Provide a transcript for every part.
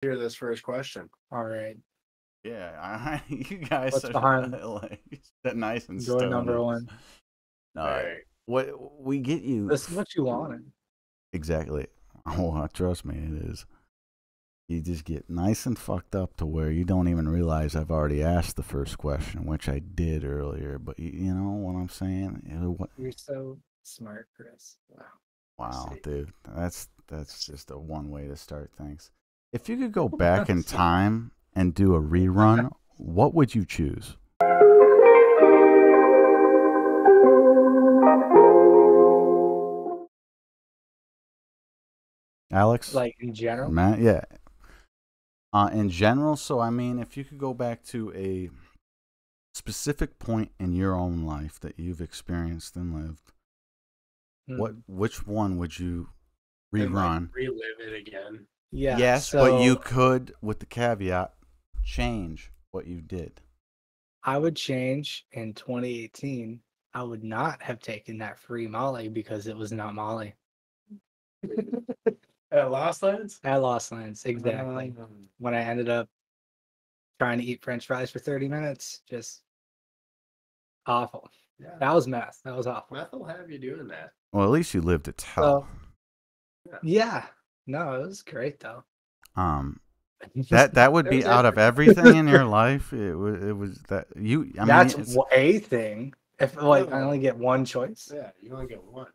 hear this first question. All right. Yeah, you guys What's are behind like nice and door number stoned. one? No, All right. what we get you This is what you wanted. exactly. Oh, trust me, it is. You just get nice and fucked up to where you don't even realize I've already asked the first question, which I did earlier. But you know what I'm saying? You're so smart, Chris. Wow. Wow, See. dude, that's just a one way to start things. If you could go back in time and do a rerun, what would you choose? Alex? Like in general? Matt? Yeah. In general, so I mean, if you could go back to a specific point in your own life that you've experienced and lived, which one would you And like rerun? relive it again. Yeah. Yes, but you So could, with the caveat, change what you did. I would change in 2018. I would not have taken that free Molly because it was not Molly. At Lost Lands? At Lost Lands, exactly. When I ended up trying to eat French fries for 30 minutes, just awful. Yeah. That was mess. That was awful. Meth will have you doing that. Well, at least you lived to tell. Yeah. No, it was great though. That would It be was out of everything in your life. It was that you. I mean, That's a thing. If like I only get one choice. Yeah, you only get one.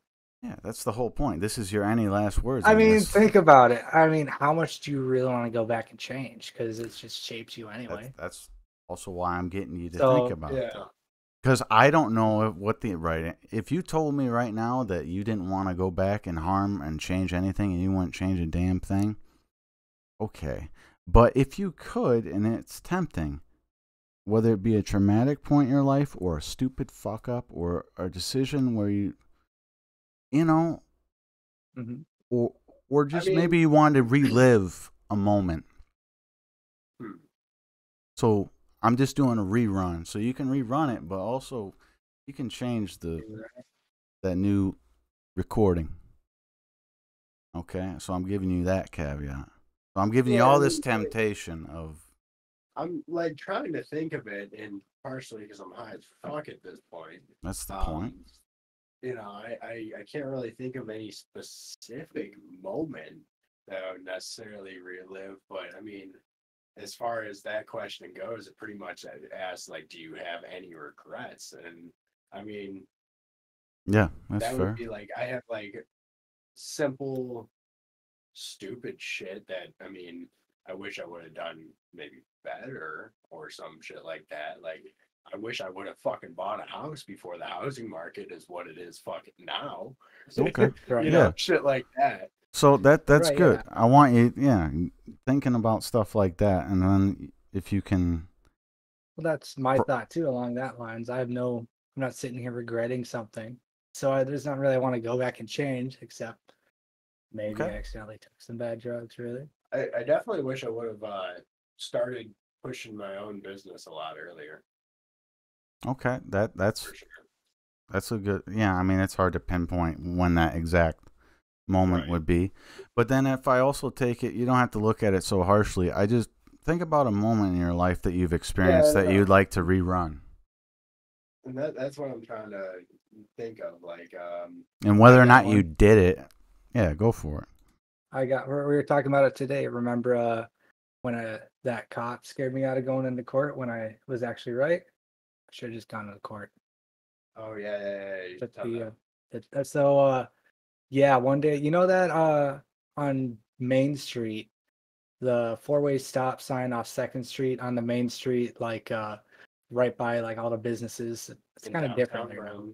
yeah, that's the whole point. This is your any last words. I on mean, this. think about it. I mean, how much do you really want to go back and change? Because it just shapes you anyway. That's also why I'm getting you to So, think about it. Yeah. Because I don't know what the right. If you told me right now that you didn't want to go back and harm and change anything, and you wouldn't change a damn thing, okay. But if you could, and it's tempting, whether it be a traumatic point in your life or a stupid fuck up or a decision where you know, or just maybe you wanted to relive a moment. So I'm just doing a rerun, so you can rerun it, but also you can change that new recording. Okay, so I'm giving you that caveat. So I'm giving you all this temptation of. I'm like trying to think of it, and partially because I'm high as fuck at this point. That's the point. You know, I can't really think of any specific moment that I would necessarily relive, but I mean, as far as that question goes, it pretty much asks like, do you have any regrets? And I mean, yeah, that's that fair. would be like I have like simple, stupid shit that I mean, I wish I would have done maybe better or some shit like that. Like I wish I would have fucking bought a house before the housing market is what it is fucking now. Okay, you know, shit like that. So that's Right, good. yeah. I want you, thinking about stuff like that, and then if you can. Well, that's my thought too. Along that lines, I'm not sitting here regretting something. So there's not really want to go back and change, except maybe I accidentally took some bad drugs. Really. I definitely wish I would have started pushing my own business a lot earlier. Okay, that's For sure. that's a good. Yeah, I mean it's hard to pinpoint when that exact moment would be, but then if I also take it, you don't have to look at it so harshly. I just think about a moment in your life that you've experienced that you'd like to rerun, and that's what I'm trying to think of, like and whether or not you did it. Yeah, go for it. We were talking about it today. Remember when that cop scared me out of going into court when I was actually right? I should have just gone to the court. Oh yeah. Yeah, one day, you know that on Main Street, the four-way stop sign off Second Street on the Main Street, like right by like all the businesses. It's kind of different there now.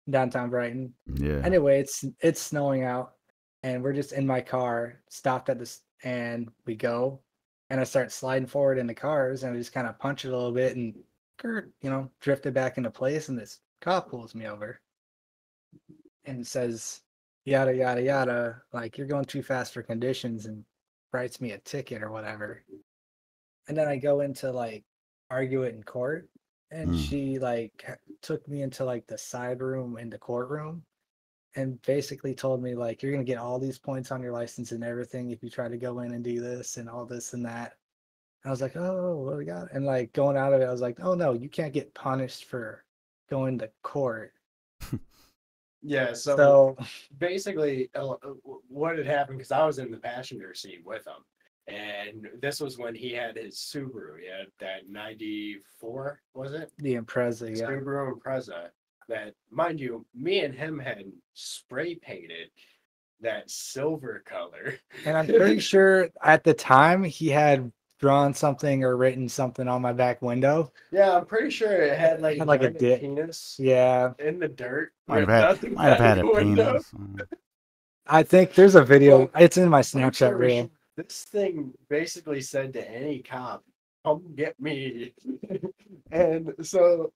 Downtown Brighton. Yeah. Anyway, it's snowing out, and we're just in my car, stopped at this, and we go, and I start sliding forward in the cars, and I just kind of punch it a little bit, and drifted back into place, and this cop pulls me over, and says, yada yada yada, like you're going too fast for conditions, and writes me a ticket or whatever. And then I go into like argue it in court, and she like took me into like the side room in the courtroom, and basically told me like, you're gonna get all these points on your license and everything if you try to go in and do this and all this and that. I was like, oh, what do we got? And like going out of it, I was like, oh no, you can't get punished for going to court. Yeah, so So basically, what had happened, because I was in the passenger seat with him, and this was when he had his Subaru. He had that 94, was it? the Impreza, yeah. Subaru Impreza. That, mind you, me and him had spray painted that silver color. And I'm pretty sure at the time he had drawn something or written something on my back window. Yeah, I'm pretty sure it had like, Had like a giant dick. penis Yeah. in the dirt. Might with have nothing had but a the window. penis. I think there's a video. It's in my Long Snapchat story reel. short, this thing basically said to any cop, "Come get me." And so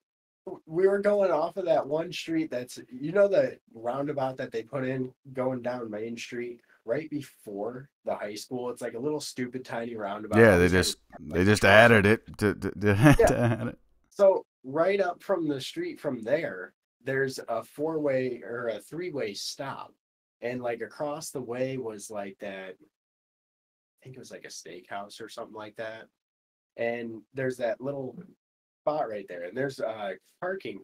we were going off of that one street that's, the roundabout that they put in going down Main Street right before the high school. It's like a little stupid tiny roundabout. Yeah, Always had they just added it to add it. So right up from the street from there, there's a 4-way or a 3-way stop. And like across the way was like that, I think it was like a steakhouse or something like that. And there's that little spot right there. And there's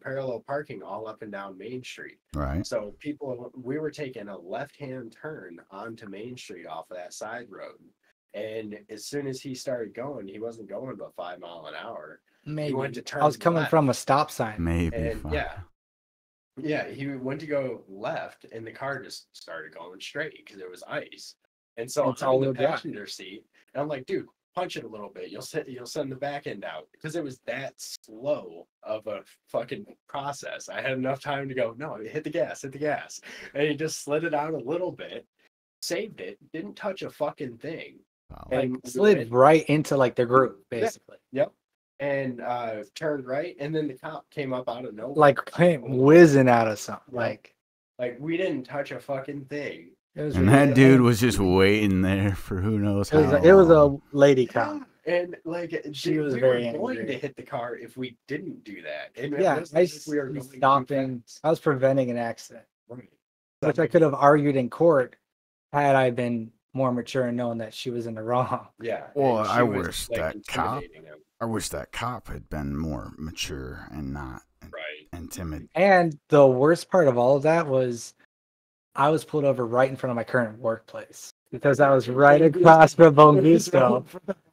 parallel parking all up and down Main Street. Right. So we were taking a left-hand turn onto Main Street off of that side road. And as soon as he started going, he wasn't going but 5 miles an hour. Maybe. went to turn I was coming left. from a stop sign. Maybe. And fuck. yeah, he went to go left, and the car just started going straight because it was ice. And so It's I'm in all-wheel the drive. passenger seat, and I'm like, dude, punch it a little bit. You'll send the back end out, because it was that slow of a fucking process. I had enough time to go, no, hit the gas, and he just slid it out a little bit, saved it, didn't touch a fucking thing. Wow. Like And we slid went- right into like the group, basically. Yep. And turned right, and then the cop came up out of nowhere. Like came whizzing out of something. Yeah. Like we didn't touch a fucking thing. it was And that ridiculous. dude was just waiting there for who knows how It was long. a lady cop. And like She was we very were going angry. to hit the car if we didn't do that. And it Yeah, wasn't I as if we were was going too stopping. fast. I was preventing an accident, Right. which I could have argued in court had I been more mature and known that she was in the wrong. Yeah. Well, and I she was, wish like, that cop- intimidating him. I wish that cop had been more mature and not Right. intimidating. And the worst part of all of that was I was pulled over right in front of my current workplace because I was right across from Bongusto.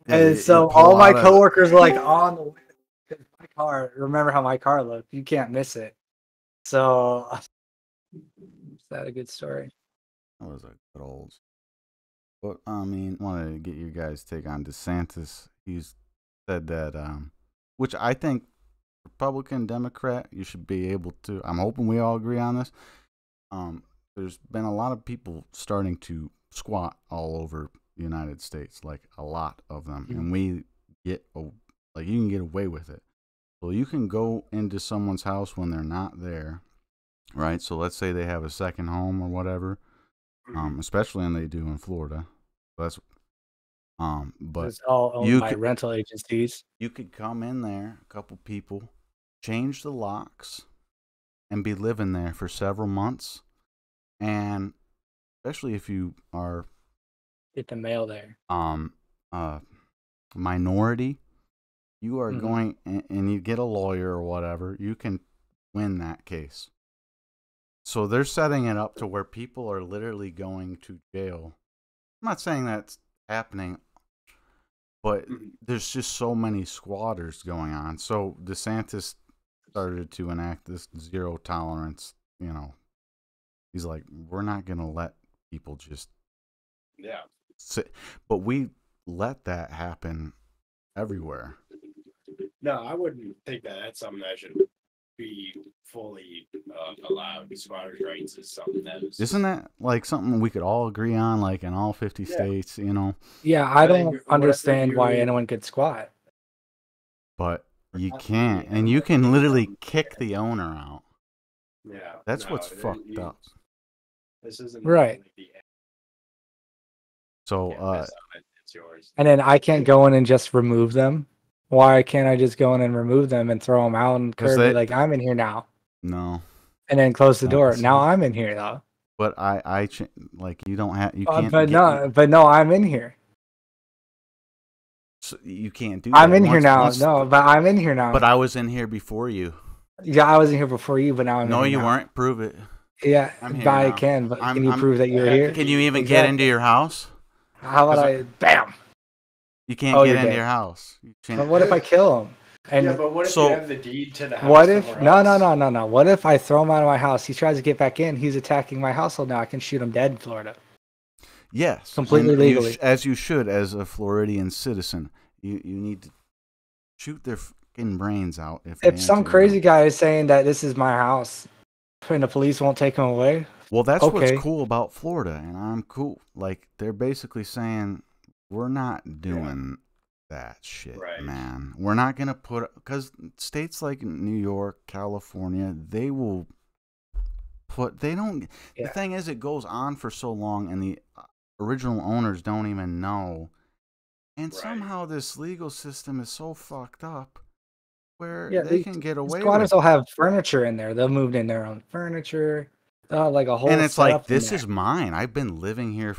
And so all my coworkers were like on the way to my car. Remember how my car looked? You can't miss it. So is that a good story? That was a good old. But I mean, wanted to get your guys' take on DeSantis. He's said that, which I think Republican, Democrat, you should be able to. I'm hoping we all agree on this. There's been a lot of people starting to squat all over the United States, like a lot of them, and we get like you can get away with it. So you can go into someone's house when they're not there, right? So let's say they have a second home or whatever. Especially and they do in Florida. That's but It's all owned you by could- rental agencies. you could come in there, a couple people, change the locks, and be living there for several months. And especially if you are Get the mail there. minority, you are Mhm. going and you get a lawyer or whatever, you can win that case. So they're setting it up to where people are literally going to jail. I'm not saying that's happening, but there's just so many squatters going on. So DeSantis started to enact this zero tolerance, He's like, we're not going to let people just Yeah. sit. But we let that happen everywhere. No, I wouldn't think that that's something that should be fully allowed. Squatters' rights is something that is. Isn't that like something we could all agree on, like in all 50 Yeah. states, Yeah, I think don't whatever understand why you- anyone could squat. But you Not can't. really. And you can literally kick the owner out. Yeah. That's no, what's fucked up. This isn't Right. like the So, canvas on it, it's yours. And then I can't go in and just remove them. Why can't I just go in and remove them and throw them out and 'Cause curb they- like I'm in here now, no. and then close the door? That's- Now I'm in here though. But like you don't have you can't but no, I'm in here. you can't do I'm that in here now. once No, but I'm in here now. but I was in here before you. Yeah, I wasn't here before you, but now I'm No, in here you now. weren't. Prove it. Yeah, I'm here but I now. can. But can you I'm- prove that you were here? Can you even get into your house? How would 'Cause I? Bam! You can't Oh, get you're into dead. your house. You But can't- what if I kill him? And Yeah, but what if So- you have the deed to the house? what if? somewhere No, else? no. What if I throw him out of my house? He tries to get back in. He's attacking my household now. I can shoot him dead in Florida. Yes, Completely and you legally. as you should, as a Floridian citizen. You need to shoot their fucking brains out if they If some enter your crazy house. guy is saying that this is my house, and the police won't take him away, Well, that's okay. what's cool about Florida, and I'm cool. Like they're basically saying we're not doing that shit, Right. man. We're not gonna put because states like New York, California, they will put. They don't. The Yeah. thing is, it goes on for so long, and the original owners don't even know. And Right. somehow this legal system is so fucked up where Yeah, they can get away with squatters it. will have furniture in there. They'll move in their own furniture. They'll have like a whole And it's setup like, in this there. is mine. I've been living here.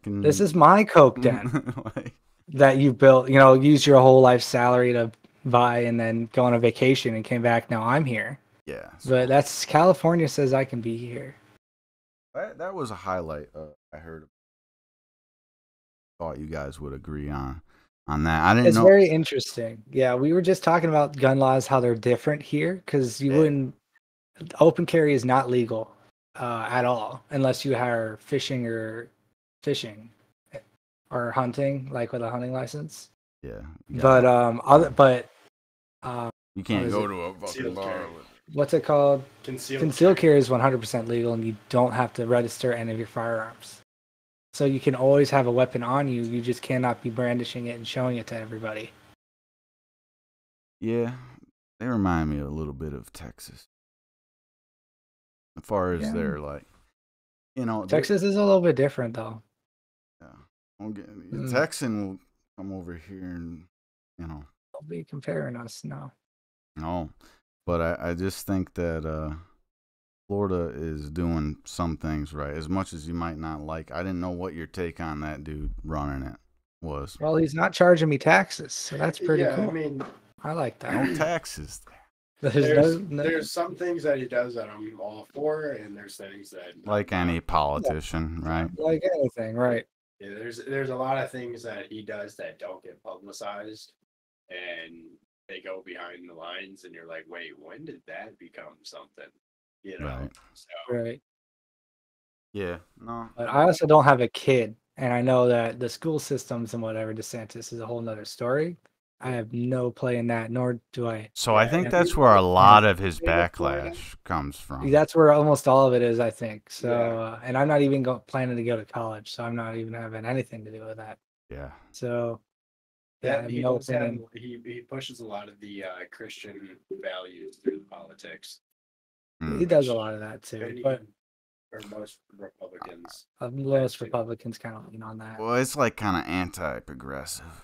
This is my coke den like, that you built. You know, use your whole life salary to buy and then go on a vacation and came back. Now I'm here. yeah. But that's California says I can be here. That was a highlight I heard. Thought you guys would agree on that. I didn't It's know. very interesting. Yeah, we were just talking about gun laws, how they're different here, because you Yeah. wouldn't. Open carry is not legal at all unless you are fishing or hunting, like with a hunting license. Yeah. But you can't is go it? to a fucking Concealed bar. carry. what's it called? Concealed carry is 100% legal, and you don't have to register any of your firearms. So you can always have a weapon on you. You just cannot be brandishing it and showing it to everybody. Yeah, they remind me a little bit of Texas. As far as Yeah. their like, Texas is a little bit different, though. A Texan will come over here and Don't be comparing us, no. no, but I just think that Florida is doing some things right. As much as you might not like, I didn't know what your take on that dude running it was. Well, he's not charging me taxes, so that's pretty cool. I mean, I like that. No taxes. there's some things that he does that I'm all for, and there's things that Like any politician, right? Like anything, right? Yeah, there's a lot of things that he does that don't get publicized, and they go behind the lines, and you're like, wait, when did that become something? Right. So Right. Yeah. No. But I also don't have a kid, and I know that the school systems and whatever DeSantis is a whole nother story. I have no play in that, nor do I. So I think and that's we- where a lot of his we live in Florida. backlash comes from. That's where almost all of it is, I think. So, Yeah. and I'm not even planning to go to college, so I'm not even having anything to do with that. Yeah. So, yeah, I that have he no does have, opinion. he pushes a lot of the Christian values through politics. Mm. He does a lot of that too, And but or most Republicans. most Republicans kind of lean on that. Well, it's like kind of anti-progressive.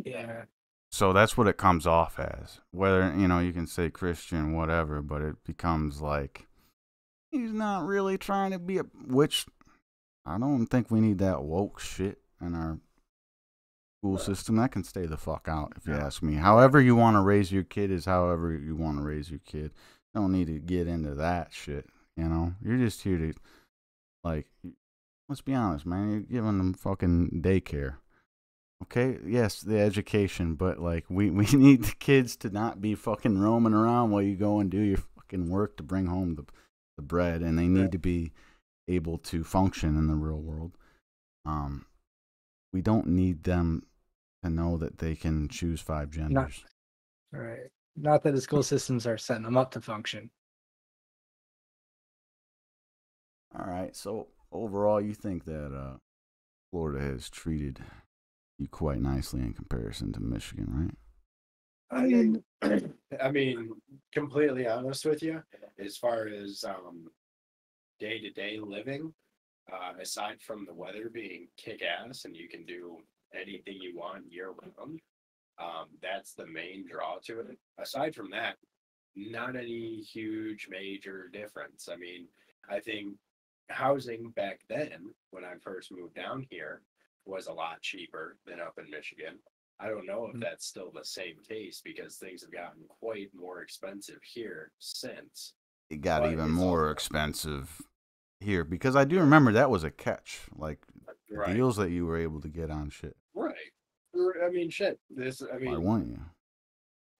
Yeah, So that's what it comes off as. Whether, you can say Christian, whatever, but it becomes like he's not really trying to be which I don't think we need that woke shit in our school system. That can stay the fuck out, if you ask me. However you want to raise your kid is however you want to raise your kid. Don't need to get into that shit, You're just here to, like, let's be honest, man. You're giving them fucking daycare. Okay, yes, the education, but like we need the kids to not be fucking roaming around while you go and do your fucking work to bring home the bread, and they need to be able to function in the real world. We don't need them to know that they can choose 5 genders. right. Not that the school systems are setting them up to function. All right, so overall, you think that Florida has treated you quite nicely in comparison to Michigan, right? I mean, completely honest with you, as far as day-to-day living, aside from the weather being kick-ass and you can do anything you want year-round, that's the main draw to it. Aside from that, not any huge major difference. I mean, I think housing back then, when I first moved down here, was a lot cheaper than up in Michigan. I don't know if Mm. that's still the same case because things have gotten quite more expensive here since. It got But even it's more also expensive here because I do remember that was a catch. Like the right, deals that you were able to get on shit. right. I mean, shit. Why mean, wouldn't you?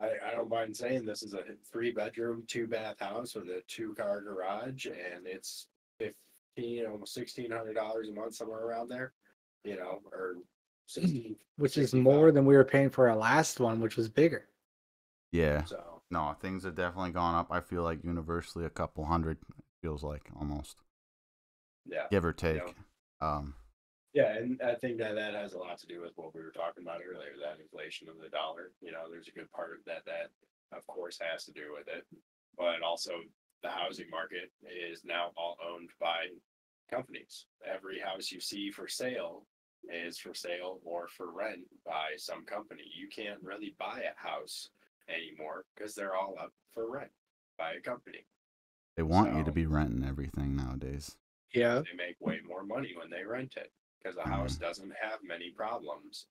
I don't mind saying this is a 3-bedroom, 2-bath house with a 2-car garage, and it's 15, almost $1,600 a month, somewhere around there, or 16, which is 65. more than we were paying for our last one, which was bigger. Yeah. So No, things have definitely gone up. I feel like universally a couple hundred. It feels like almost yeah, give or take. know. Yeah, and I think that has a lot to do with what we were talking about earlier, that inflation of the dollar. There's a good part of that of course has to do with it. But also the housing market is now all owned by companies. Every house you see for sale is for sale or for rent by some company. You can't really buy a house anymore because they're all up for rent by a company. They want you to So be renting everything nowadays. Yeah. they make way more money when they rent it because a house doesn't have many problems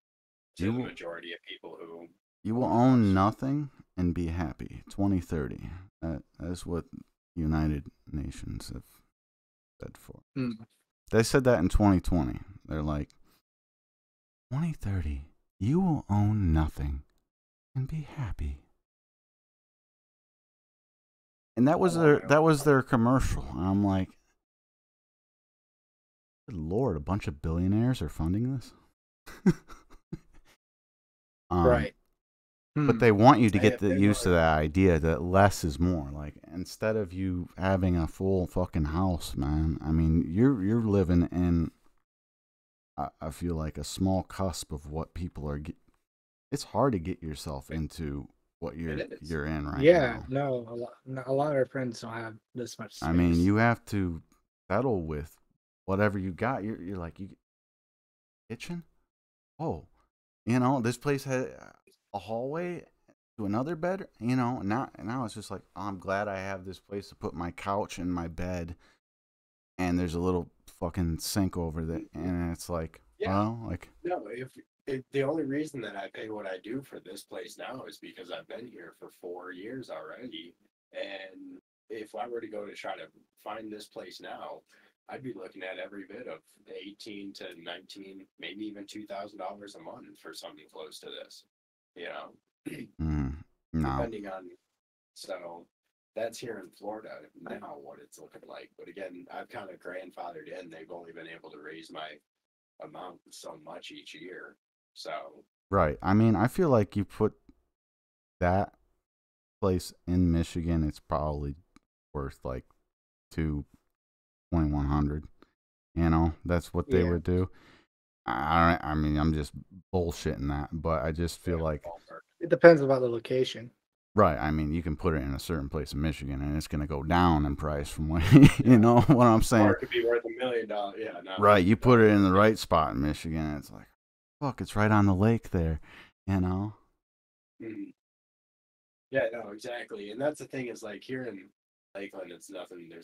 to You the will- majority of people who You will own a own house. nothing and be happy. 2030. That is what United Nations have said for. Mm. They said that in 2020. They're like, 2030, you will own nothing and be happy. And that was their commercial. And I'm like, good Lord, a bunch of billionaires are funding this. Right. But they want you to Hey, get if they used to were- that idea that less is more. Like instead of you having a full fucking house, man. I mean, you're living in. I feel like a small cusp of what people are. It's hard to get yourself into what It is. you're in right Yeah. now. No, a lot of our friends don't have this much space. I mean, you have to settle with whatever you got. You're like kitchen. Oh, this place had a hallway to another bed. Now it's just like, oh, I'm glad I have this place to put my couch and my bed, and there's a little fucking sink over there, and it's like, Yeah. well, like No, if the only reason that I pay what I do for this place now is because I've been here for 4 years already. And if I were to go to try to find this place now, I'd be looking at every bit of 18 to 19, maybe even $2,000 a month for something close to this, no, depending on. So that's here in Florida now what it's looking like. But again, I've kind of grandfathered in. They've only been able to raise my amount so much each year. So right. I mean, I feel like you put that place in Michigan, it's probably worth like $2,100. That's what they Yeah. would do. I mean, I'm just bullshitting that, but I just feel like, ballpark. It depends about the location. right. I mean, you can put it in a certain place in Michigan, and it's going to go down in price from what you know what I'm saying. Or it could be worth $1 million. Yeah, no. Right. You put it in the right spot in Michigan, it's like, fuck, it's right on the lake there. Mhm. Yeah, no, exactly. And that's the thing is like here in Lakeland, there's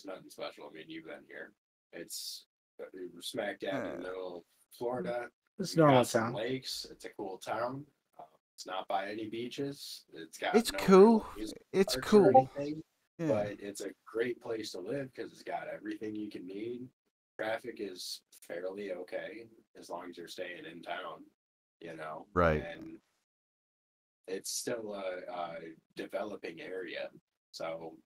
nothing special. I mean, you've been here. It's we're smack dab in the middle of Florida. It's We've got normal some town. lakes. It's a cool town. It's not by any beaches. It's no cool. real amusement It's parks or cool. anything, Yeah. but it's a great place to live because it's got everything you can need. Traffic is fairly okay as long as you're staying in town, Right. And it's still a developing area, so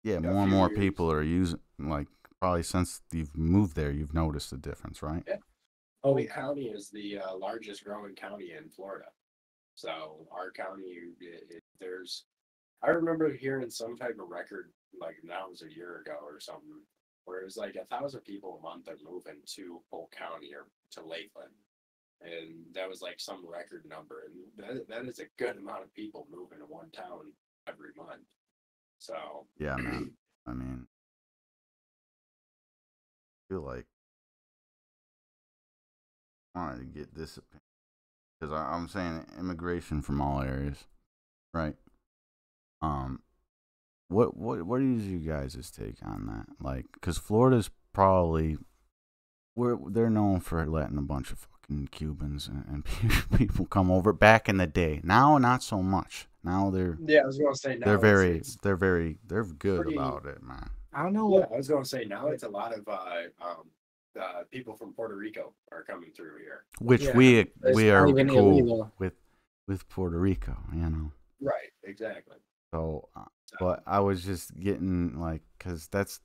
Yeah, a more and few more years. people are using, like, probably since you've moved there, you've noticed the difference, right? Yeah. Oh, Polk County is the largest growing county in Florida. So our county, I remember hearing some type of record, like now it was a year ago or something, where it was like 1,000 people a month are moving to Polk County or to Lakeland. And that was like some record number. And that is a good amount of people moving to one town every month. So Yeah, man. I mean, I feel like I wanted to get this opinion because I'm saying immigration from all areas, right? What is you guys' take on that? Like, because Florida's probably they're known for letting a bunch of fucking Cubans and people come over back in the day. Now, not so much. Now Yeah, I was gonna say now they're it's they're good pretty- about it, man. I don't know Yeah, what. I was gonna say now it's a lot of people from Puerto Rico are coming through here. Which Yeah, we it's are not even cool illegal. with Puerto Rico, you know. Right, exactly. So, So, but I was just getting like, cause that's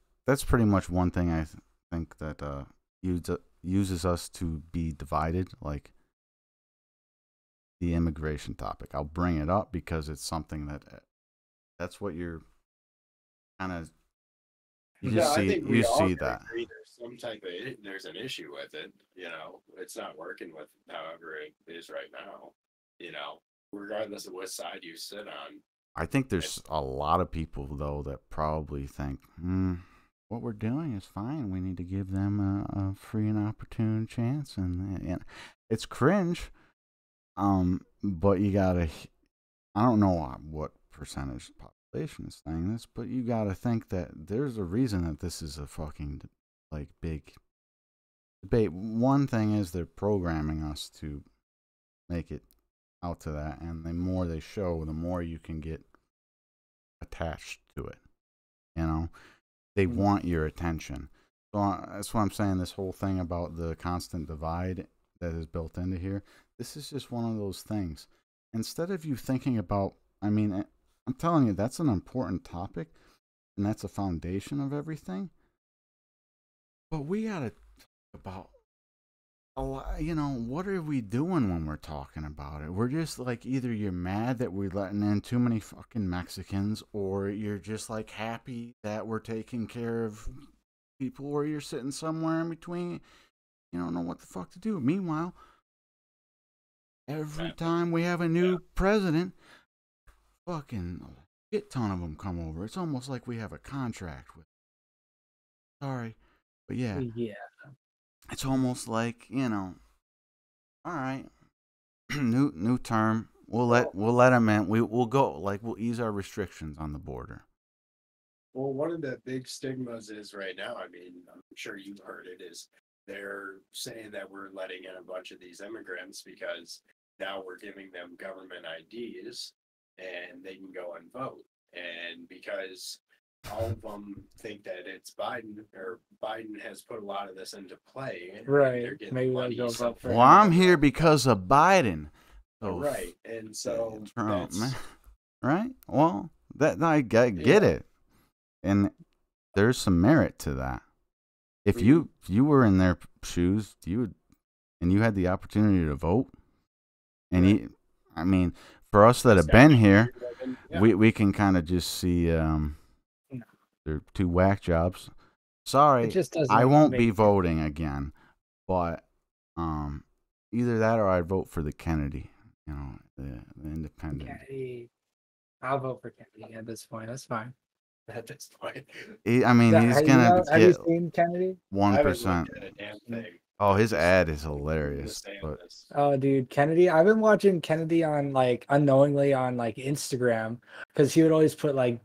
pretty much one thing I think that uses us to be divided, like the immigration topic. I'll bring it up because it's something that's what you're kind of you no, just I see think we you all see can that. agree there's some type of there's an issue with it. You know, it's not working with however it is right now. You know, regardless of what side you sit on. I think there's a lot of people though that probably think, what we're doing is fine. We need to give them a free and opportune chance, and it's cringe. But you gotta. I don't know what percentage of the population is saying this, but you gotta think that there's a reason that this is a fucking like big debate. One thing is they're programming us to make it out to that, and the more they show, the more you can get attached to it. You know, they want your attention. So that's why I'm saying this whole thing about the constant divide that is built into here. This is just one of those things. Instead of you thinking about, I mean, I'm telling you, that's an important topic, and that's a foundation of everything. But we gotta talk about, you know, what are we doing when we're talking about it? We're just like, either you're mad that we're letting in too many fucking Mexicans, or you're just like happy that we're taking care of people, or you're sitting somewhere in between. You don't know what the fuck to do. Meanwhile, every time we have a new president, fucking a shit ton of them come over. It's almost like we have a contract with. Sorry, but yeah. Yeah. It's almost like, you know, all right, new term. We'll let them in. We'll go, like, we'll ease our restrictions on the border. Well, one of the big stigmas is right now, I mean, I'm sure you've heard it, is they're saying that we're letting in a bunch of these immigrants because now we're giving them government IDs and they can go and vote. And because all of them think that it's Biden, or Biden has put a lot of this into play. And Right. they're getting Maybe money, they'll go so- vote for Well, I'm here because of Biden. So right. And so Trump, that's, man. Right? Well, that I get it, and there's some merit to that. If you were in their shoes, and you had the opportunity to vote, and I mean, for us that have been here, yeah. we can kind of just see they're two whack jobs. Sorry, It just doesn't. I won't make be sense. voting again, but either that or I'd vote for the Kennedy, you know, the independent. Kennedy. I'll vote for Kennedy at this point. That's fine. At this point. I mean, he's gonna have you get seen Kennedy? 1%. A damn thing. Oh, his ad is hilarious. Understand But this. Oh, dude, Kennedy. I've been watching Kennedy on like unknowingly on like Instagram because he would always put like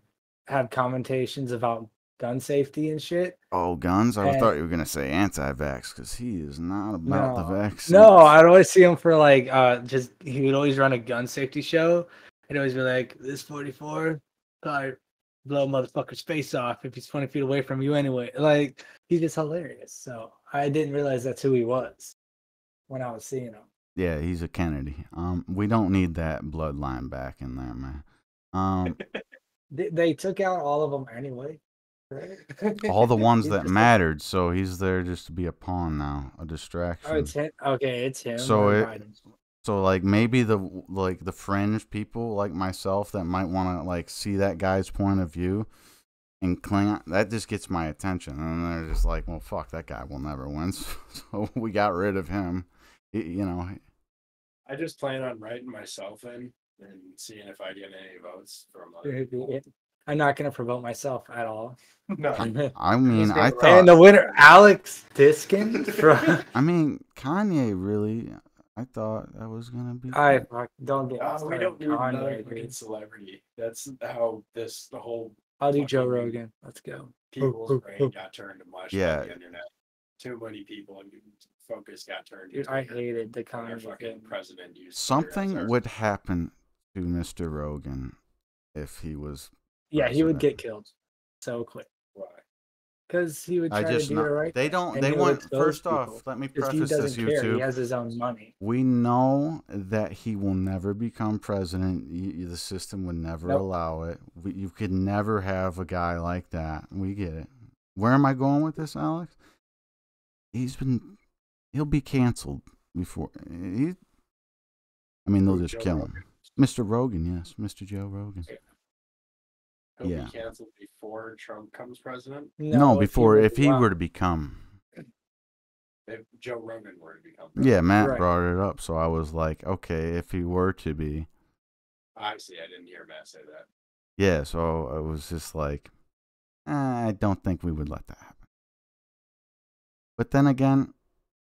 have commentations about gun safety and shit. oh, guns! I And- thought you were gonna say anti-vax because he is not about the vaccine. No, I'd always see him for like just he would always run a gun safety show. He'd always be like, "This 44, sorry, blow a motherfucker's face off if he's 20 feet away from you anyway." Like he's just hilarious. So I didn't realize that's who he was when I was seeing him. Yeah, he's a Kennedy. We don't need that bloodline back in there, man. They took out all of them anyway. Right? All the ones He's that just mattered. So he's there just to be a pawn now, a distraction. Oh, it's him. Okay, it's him. So or it- Biden. So like maybe the fringe people like myself that might want to like see that guy's point of view and cling on, that just gets my attention, and they're just like, well, fuck, that guy will never win, so we got rid of him. You know, I just plan on writing myself in and seeing if I get any votes from other people. I'm not gonna promote myself at all. No, I mean, I And thought, the winner, Alex Diskin from. I mean, Kanye really, I thought that was gonna be. I don't get. we don't need another Kanye, fucking dude. celebrity. That's how the whole. I'll do Joe fucking- Rogan. Let's go. people's brain got turned to mush Yeah. by the internet. Too many people and focus got turned. Dude, to I Twitter. hated the Our comment. fucking president used Twitter as Something our- would happen to Mr. Rogan if he was. Yeah, he would president. get killed so quick Why? because he would I try to just do know the right they thing, don't. and They he would want expose first people. off. Let me Because he preface doesn't this, care. He YouTube. has his own money. We know that he will never become president. The system would never Nope. allow it. You could never have a guy like that. We get it. Where am I going with this, Alex? He'll be canceled before. They'll just Joe kill Rogan. him. Mr. Rogan, yes, Mr. Joe Rogan. He'll Yeah. be canceled before Trump comes president. No, before if he wow. were to become. If Joe Rogan were to become Yeah, president. Matt Right. brought it up, so I was like, okay, if he were to be. Obviously, I didn't hear Matt say that. Yeah, so I was just like, I don't think we would let that happen. But then again,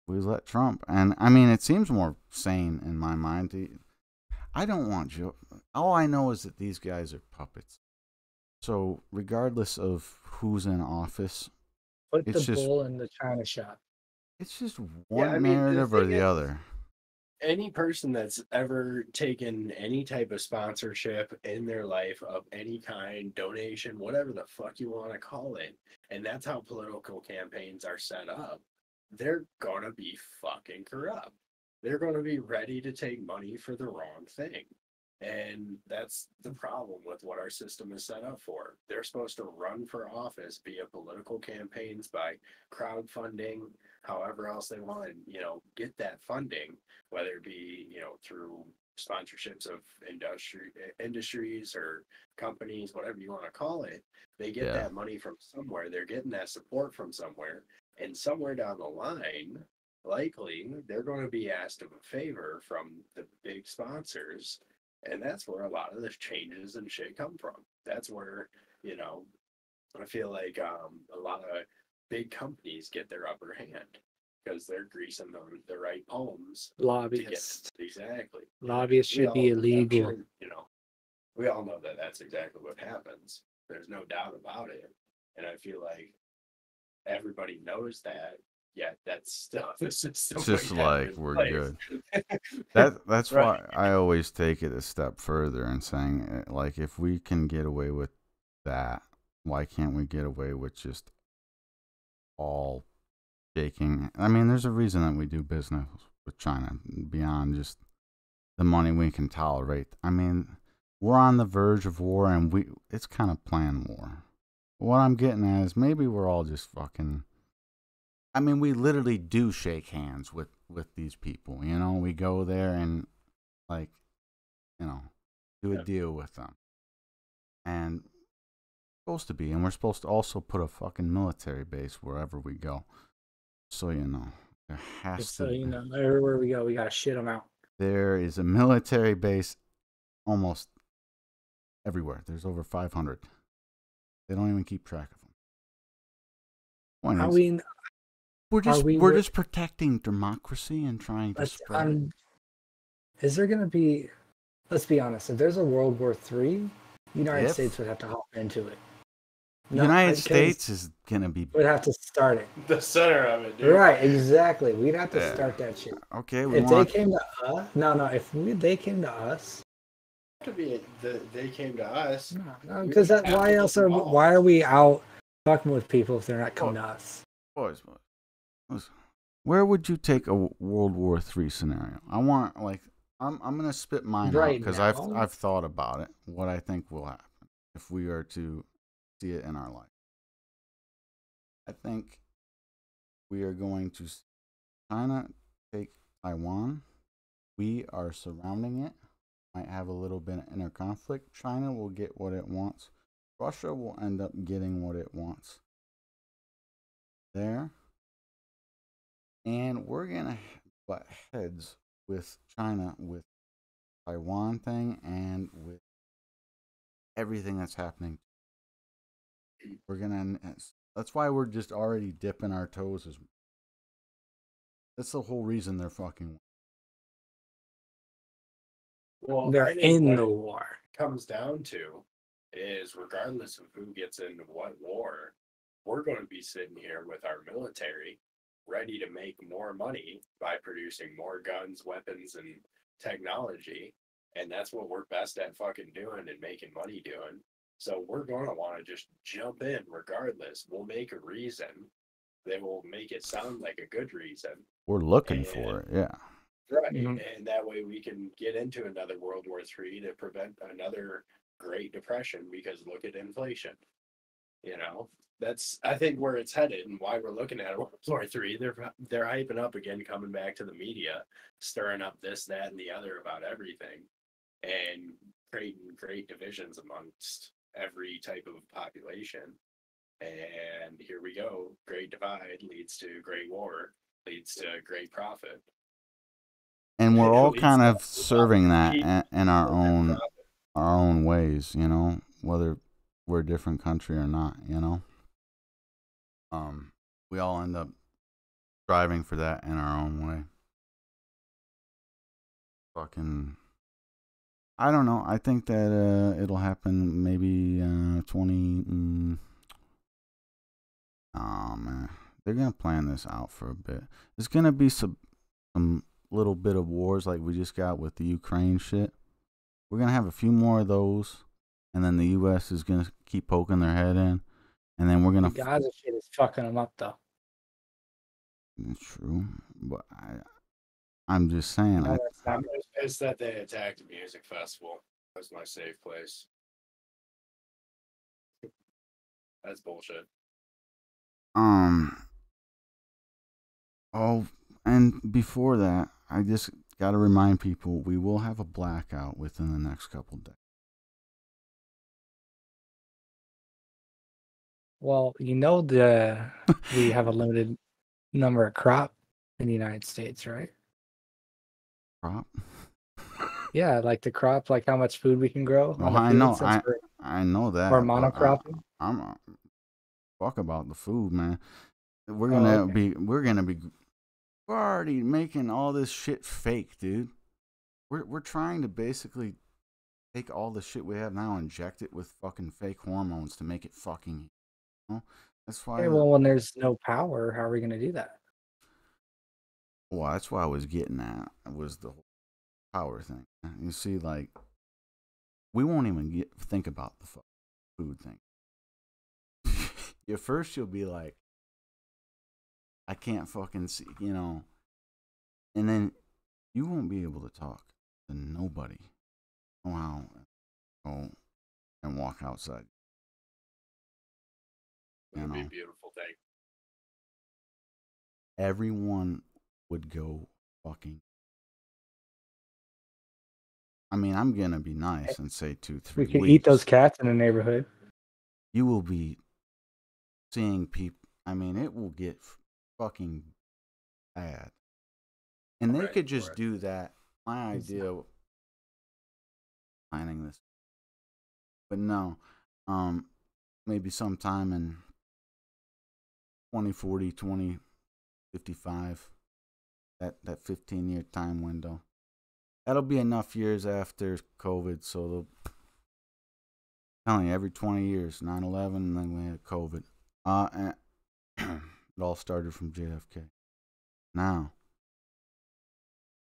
we let Trump, and I mean, it seems more sane in my mind. I don't want Joe. All I know is that these guys are puppets. So regardless of who's in office, Put it's the just- bull in the china shop. it's just one I mean, the narrative or thing the is- other. Any person that's ever taken any type of sponsorship in their life of any kind, donation, whatever the fuck you want to call it, and that's how political campaigns are set up, they're gonna be fucking corrupt. They're gonna be ready to take money for the wrong thing. And that's the problem with what our system is set up for. They're supposed to run for office via political campaigns by crowdfunding, however else they want to, get that funding, whether it be, through sponsorships of industries or companies, whatever you want to call it. They get Yeah. that money from somewhere. They're getting that support from somewhere. And somewhere down the line, likely, they're going to be asked of a favor from the big sponsors. And that's where a lot of the changes and shit come from. That's where, I feel like a lot of big companies get their upper hand because they're greasing the right palms to get Lobbyists. exactly. Lobbyists We should be all- I'm illegal. sure, we all know that that's exactly what happens. There's no doubt about it. And I feel like everybody knows that. Yet that's still the system. It's just we have like in we're place. good. That's Right. why I always take it a step further and saying, like, if we can get away with that, why can't we get away with just all shaking? I mean, there's a reason that we do business with China beyond just the money we can tolerate. I mean, we're on the verge of war, and it's kind of planned war. What I'm getting at is maybe we're all just fucking. I mean, we literally do shake hands with these people. We go there and do a deal with them. And supposed to be, and we're supposed to also put a fucking military base wherever we go. So there has Just so to. you know, everywhere we go, we gotta shit them out. There is a military base almost everywhere. There's over 500. They don't even keep track of them. Point I is, mean, we're just protecting democracy and trying to spread. Is there gonna be? Let's be honest. If there's a World War III, United If? States would have to hop into it. The No, United because States is gonna be would have to start it. The center of it, dude. Right, exactly. We'd have to Yeah. start that shit. okay. If they came to us, they came to us, To be they came to us. because why are we out fucking with people if they're not coming to us? Boys, listen, where would you take a World War III scenario? I want I'm gonna spit mine out Right because now? I've thought about it. What I think will happen if we are to see it in our life. I think we are going to see China take Taiwan. We are surrounding it. Might have a little bit of inner conflict. China will get what it wants. Russia will end up getting what it wants. There. And we're going to butt heads with China with Taiwan thing and with everything that's happening. We're going to. That's why we're just already dipping our toes. That's the whole reason they're fucking. Well, They're I think in what the it war. comes down to is regardless of who gets into what war, we're going to be sitting here with our military ready to make more money by producing more guns, weapons, and technology. And that's what we're best at fucking doing and making money doing. So we're going to want to just jump in regardless. We'll make a reason. They will make it sound like a good reason. We're looking for it, yeah. Right. Mhm. And that way we can get into another World War III to prevent another Great Depression, because look at inflation. You know, that's, I think, where it's headed and why we're looking at World War III. They're hyping up again, coming back to the media, stirring up this, that, and the other about everything, and creating great divisions amongst every type of population. And here we go. Great divide leads to great war, leads to great profit. And we're It all leads kind to of serving that in our profit. own ways, you know, whether we're a different country or not, you know. We all end up striving for that in our own way. Fucking, I don't know. I think that it'll happen maybe 20. Oh man, they're gonna plan this out for a bit. There's gonna be some little bit of wars like we just got with the Ukraine shit. We're gonna have a few more of those, and then the U.S. is gonna keep poking their head in, and then we're The gonna. Gaza shit is fucking them up though. It's true, but I'm just saying. No, it's not. It's that they attacked a music festival. That's my safe place. That's bullshit. Oh, and before that, I just got to remind people we will have a blackout within the next couple days. Well, we have a limited number of crop in the United States, right? Crop. Yeah, like the crop, like how much food we can grow Oh, on the I field know, since I know that. we're but monocropping. I'm fuck about the food, man. We're Oh, gonna okay. we're already making all this shit fake, dude. We're trying to basically take all the shit we have now, inject it with fucking fake hormones to make it fucking. You know? That's why. Okay, well, when there's no power, how are we gonna do that? Well, that's what I was getting at. Was the whole power thing. You see, like, we won't even think about the food thing. At first, you'll be like, I can't fucking see, you know. And then you won't be able to talk to nobody. Know how go and walk outside. It would be a know. beautiful thing. Everyone would go fucking. I mean, I'm gonna be nice and say 2-3 We can weeks. eat those cats in the neighborhood. You will be seeing people. I mean, it will get fucking bad. And they could just do that. My idea planning this. But no. Maybe sometime in 2040, 2055. That 15-year time window. That'll be enough years after COVID, so they'll telling you every 20 years, 9/11, and then we had COVID. And it all started from JFK. Now,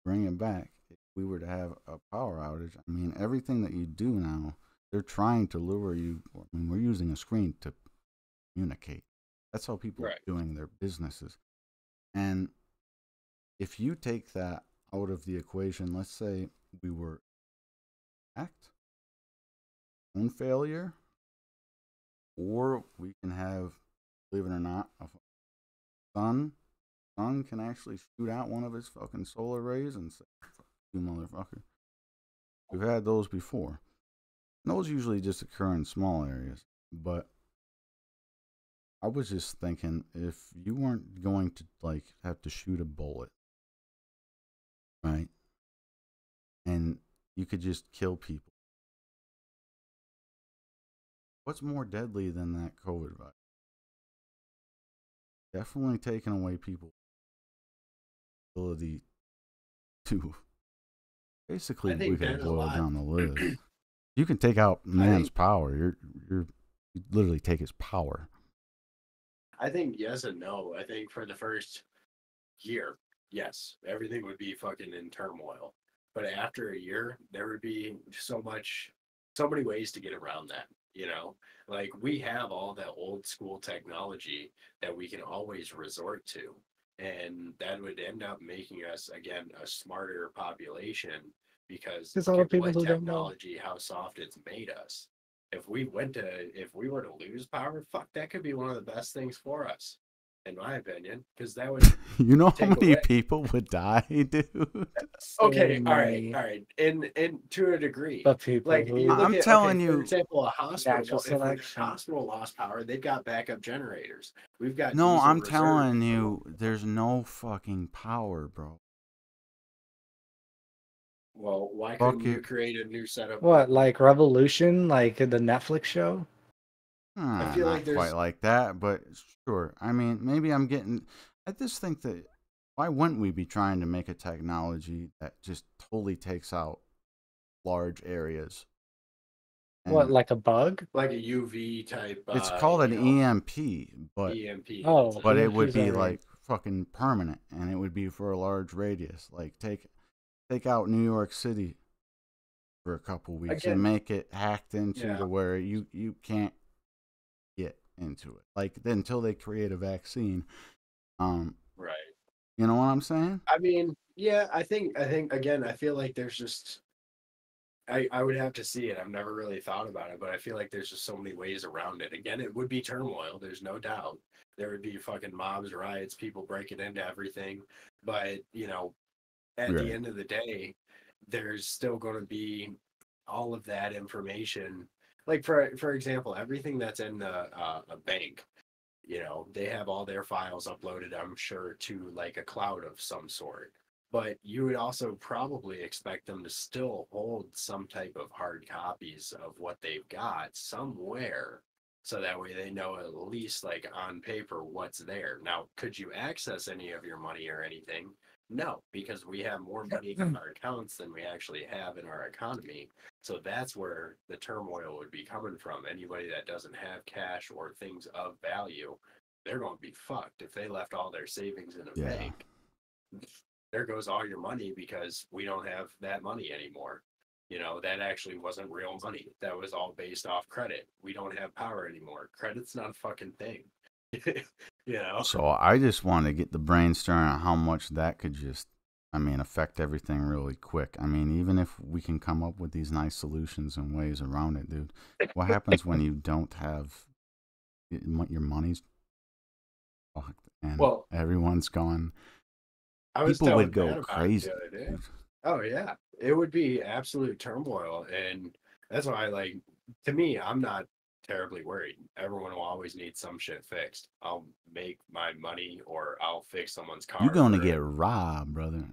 bring it back. If we were to have a power outage, I mean, everything that you do now, they're trying to lure you. I mean, we're using a screen to communicate. That's how people are doing their businesses. And if you take that out of the equation, let's say we were act own failure, or we can have, believe it or not, a sun can actually shoot out one of its fucking solar rays and say, "Fuck you, motherfucker." We've had those before. And those usually just occur in small areas. But I was just thinking, if you weren't going to like have to shoot a bullet, right? And you could just kill people. What's more deadly than that COVID virus? Definitely taking away people's ability to. Basically, we could boil down the list. You can take out man's power. You literally take his power. I think yes and no. I think for the first year, yes, everything would be fucking in turmoil. But after a year, there would be so many ways to get around that. You know, like we have all that old school technology that we can always resort to. And that would end up making us, again, a smarter population because There's a look lot of at people what who don't know. technology, how soft it's made us. If we were to lose power, fuck, that could be one of the best things for us, in my opinion, because that would You know how take many away. people would die, dude? So Okay, many, all right, and to a degree, but people like you who look I'm at, okay, telling for you, example, a hospital. natural If a selection. hospital lost power, they've got backup generators. We've got no, diesel I'm reserves. telling you, there's no fucking power, bro. Well, why Fuck couldn't you it. create a new setup? What, like Revolution, like the Netflix show? I feel like Not quite there's like that, but sure. I mean, maybe I'm getting. I just think that why wouldn't we be trying to make a technology that just totally takes out large areas? What, And like a bug? like a UV type, it's called an EMP, but EMP. Oh, That's but it. it would EMPs be are like fucking permanent, and it would be for a large radius. Like take out New York City for a couple weeks and Again, make it hacked into yeah, to where you can't get into it. Like until they create a vaccine. Um, right. you know what I'm saying? I mean, yeah, I think again, I feel like there's just I would have to see it. I've never really thought about it, but I feel like there's just so many ways around it. Again, it would be turmoil, there's no doubt. There would be fucking mobs, riots, people breaking into everything. But, at the Right. end of the day, there's still going to be all of that information. Like for example, everything that's in a bank, they have all their files uploaded, I'm sure, to like a cloud of some sort. But you would also probably expect them to still hold some type of hard copies of what they've got somewhere. So that way they know at least like on paper what's there. Now, could you access any of your money or anything? No, because we have more money in our accounts than we actually have in our economy. So that's where the turmoil would be coming from. Anybody that doesn't have cash or things of value, they're going to be fucked. If they left all their savings in a Yeah. bank, there goes all your money because we don't have that money anymore. That actually wasn't real money. That was all based off credit. We don't have power anymore. Credit's not a fucking thing. you know? So I just want to get the brain stirring on how much that could just, I mean, affect everything really quick. I mean, even if we can come up with these nice solutions and ways around it, dude, what happens when you don't have your money's fucked and Well, everyone's gone? I was People would telling go Matt about it crazy. the other day. Oh yeah, it would be absolute turmoil, and that's why, like, to me, I'm not terribly worried. Everyone will always need some shit fixed. I'll make my money, or I'll fix someone's You're car going to for get it. robbed, brother.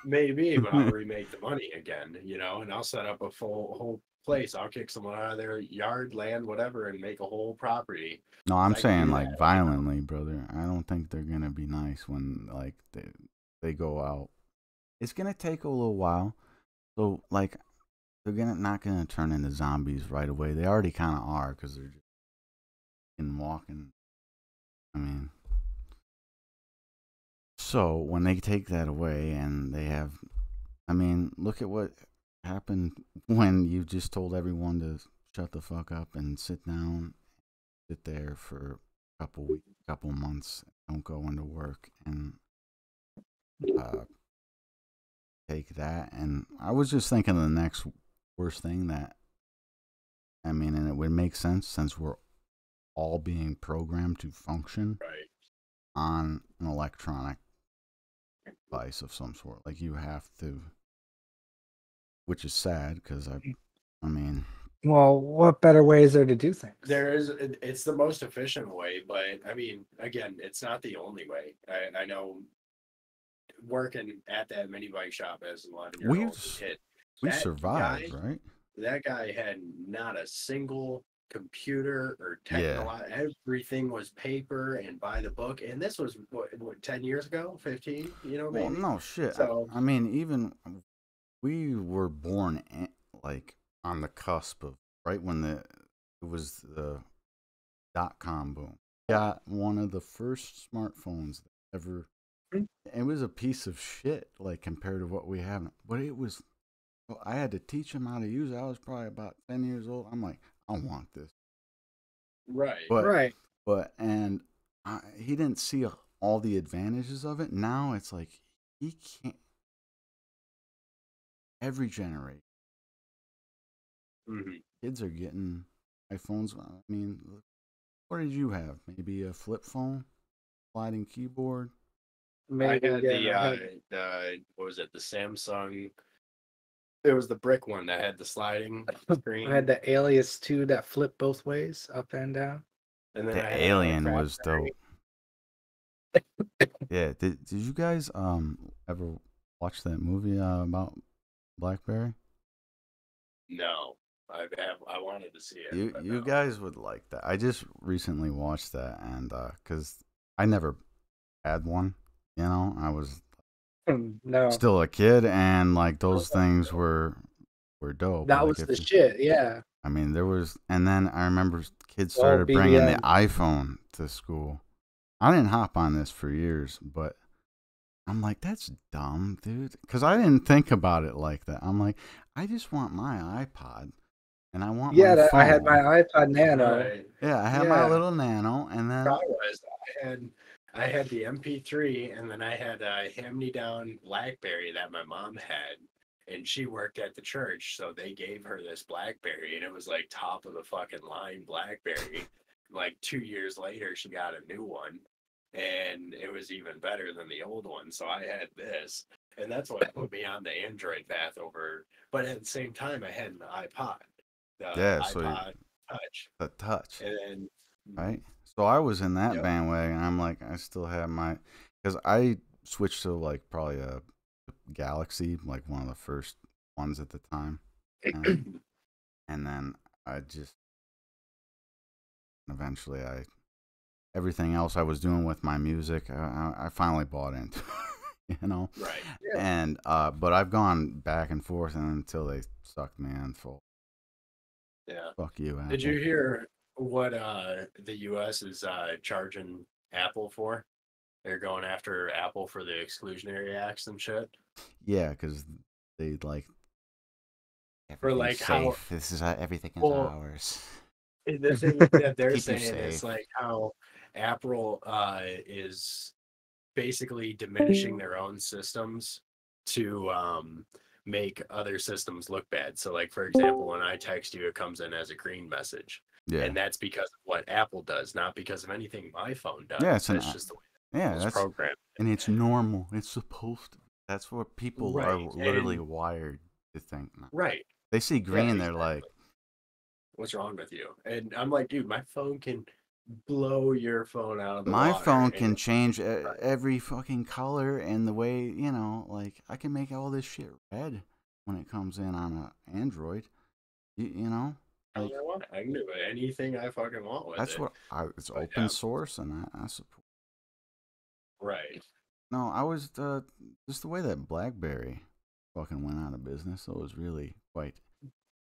Maybe, but I'll remake the money again, and I'll set up a full whole place. I'll kick someone out of their yard, land, whatever, and make a whole property. No, 'Cause I'm I can saying do like that. violently, brother. I don't think they're gonna be nice when like they go out. It's gonna take a little while. So like they're not gonna turn into zombies right away. They already kind of are because they're just in walking. I mean, so when they take that away and they have, I mean, look at what happened when you just told everyone to shut the fuck up and sit down, sit there for a couple weeks, couple months, don't go into work and uh, take that. And I was just thinking of the next worst thing that, I mean, and it would make sense since we're all being programmed to function Right. on an electronic device of some sort. Like you have to, which is sad because I mean, Well, what better way is there to do things? It's the most efficient way, but I mean, again, it's not the only way. I know working at that mini bike shop as an 11-year-old kid, we that survived, guy, right? that guy had not a single computer or Yeah. everything was paper and by the book. And this was what 10 years ago, 15, Well, maybe. no shit. So I mean, even we were born like on the cusp of right when it was the .com boom. got one of the first smartphones ever. It was a piece of shit, like compared to what we have. But it was. Well, I had to teach him how to use it. I was probably about 10 years old. I'm like, I want this. Right. But Right. and he didn't see all the advantages of it. Now it's like he can't. Every generation, Mhm. kids are getting iPhones. I mean, what did you have? Maybe a flip phone, sliding keyboard. Maybe I had yeah. the what was it? The Samsung. It was the brick one that had the sliding I had screen, the Alias 2 that flipped both ways, up and down. and then The I had a Alien was Raspberry. dope. Yeah. Did you guys ever watch that movie about BlackBerry? No, I wanted to see it, but You no. guys would like that. I just recently watched that, and because I never had one, I was No, still a kid, and like those things were dope. that Like was the if shit. Yeah. I mean there was, and then I remember kids Well, started bringing the BBM. iPhone to school. I didn't hop on this for years, but I'm like, that's dumb, dude. Because I didn't think about it like that. I'm like, I just want my iPod and I want Yeah, my I had my phone. iPod Nano. Right. Yeah, I have my Yeah. little Nano, and I then was. I had the MP3, and then I had a hand-me-down BlackBerry that my mom had, and she worked at the church, so they gave her this BlackBerry, and it was like top of the fucking line BlackBerry. Like 2 years later, she got a new one, and it was even better than the old one. So I had this, and that's what put me on the Android path over. But at the same time, I had an iPod, the yeah, so iPod Touch, the touch, and then right? So I was in that yep. bandwagon. I'm like, I still have my, because I switched to like probably a Galaxy, like one of the first ones at the time, and and then I just eventually I everything else I was doing with my music, I finally bought into, Right. Yeah. and but I've gone back and forth and until they sucked me in full. Yeah. Fuck you, Did Apple. you hear what the US is charging Apple for? They're going after Apple for the exclusionary acts and shit. Yeah, because they like For everything's like how safe. This is everything is well ours. the thing that they're Keep you saying is safe. like how Apple is basically diminishing their own systems to make other systems look bad. So like for example, when I text you, it comes in as a green message. Yeah, And that's because of what Apple does, not because of anything my phone yeah. does. That's just the way Yeah. Apple's That's programmed. and it's normal. It's supposed to. That's what people are Right. literally wired to think now. Right. They see Yeah, green, they're like, exactly. What's wrong with you? And I'm like, dude, my phone can blow your phone out of the my water. phone And can change right. every fucking color and the way, like I can make all this shit red when it comes in on a Android. You know, like I can do anything I fucking want with that's it. what it's But open yeah, source and I support. right. No, I was just the way that BlackBerry fucking went out of business. So it was really quite.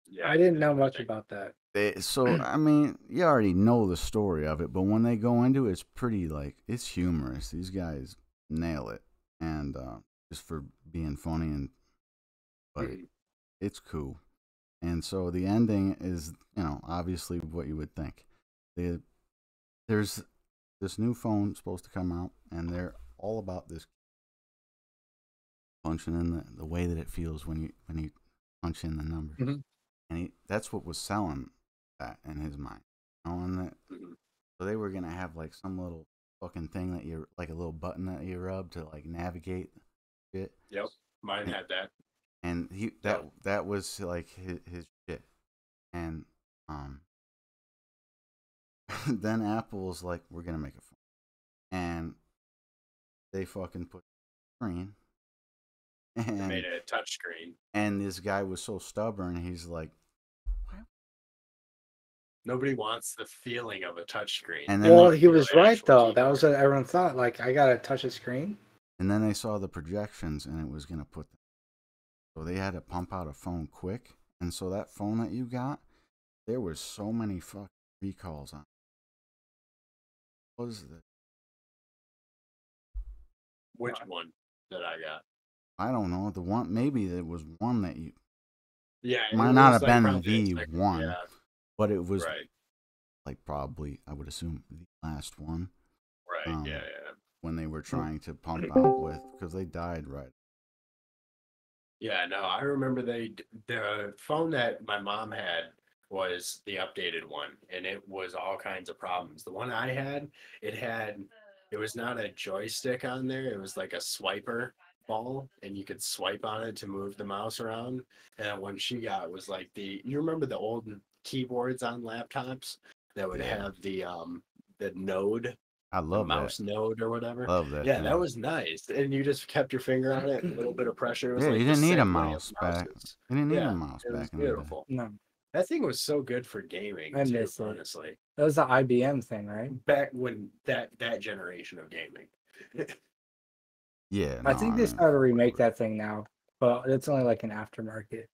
Yeah, I didn't know much interesting. about that. So I mean, you already know the story of it, but when they go into it, it's pretty like it's humorous. These guys nail it, and just for being funny but Mhm. it's cool. And so the ending is, obviously what you would think. The, there's this new phone supposed to come out, and they're all about this punching in the way that it feels when you punch in the numbers. Mhm. And that's what was selling that in his mind. And that, Mhm. so they were gonna have like some little fucking thing that you like a little button that you rub to like navigate shit. Yep. Mine And, had that. and he Yep. that was like his shit. And then Apple was like, we're gonna make a phone, and they fucking put screen, They and made it a touch screen. this guy was so stubborn. He's like, what? Nobody wants the feeling of a touch screen. And They then Well, want to he feel was an right actual though. That was keyboard. what everyone thought. Like, I gotta touch a screen. they saw the projections, and it was gonna put them. So they had to pump out a phone quick, and so that phone that you got, there was so many fucking recalls on. Was that? Which one that I got? I don't know. The one, maybe there was one that you Yeah, it might not was have been probably the second- one, Yeah, but it was right, like probably, I would assume, the last one. right, Um, yeah. When they were trying to pump out with, because they died right. Yeah, no, I remember the phone that my mom had was the updated one, and it was all kinds of problems. The one I had, it was not a joystick on there, it was like a swiper ball, and you could swipe on it to move the mouse around. And the one she got was like you remember the old keyboards on laptops that would Yeah. have the node, I the love that. mouse node or whatever. Love that. Yeah, thing. that was nice. And you just kept your finger on it, a little bit of pressure. It was Yeah, like you the didn't need a Segway of mouse back. mouses. You didn't need Yeah, a mouse it was back in the day. beautiful. No, That thing was so good for gaming I too, miss it. honestly. that was the IBM thing, right? Back when that generation of gaming. Yeah, I no, think they mean, started to remake that thing now, but it's only like an aftermarket.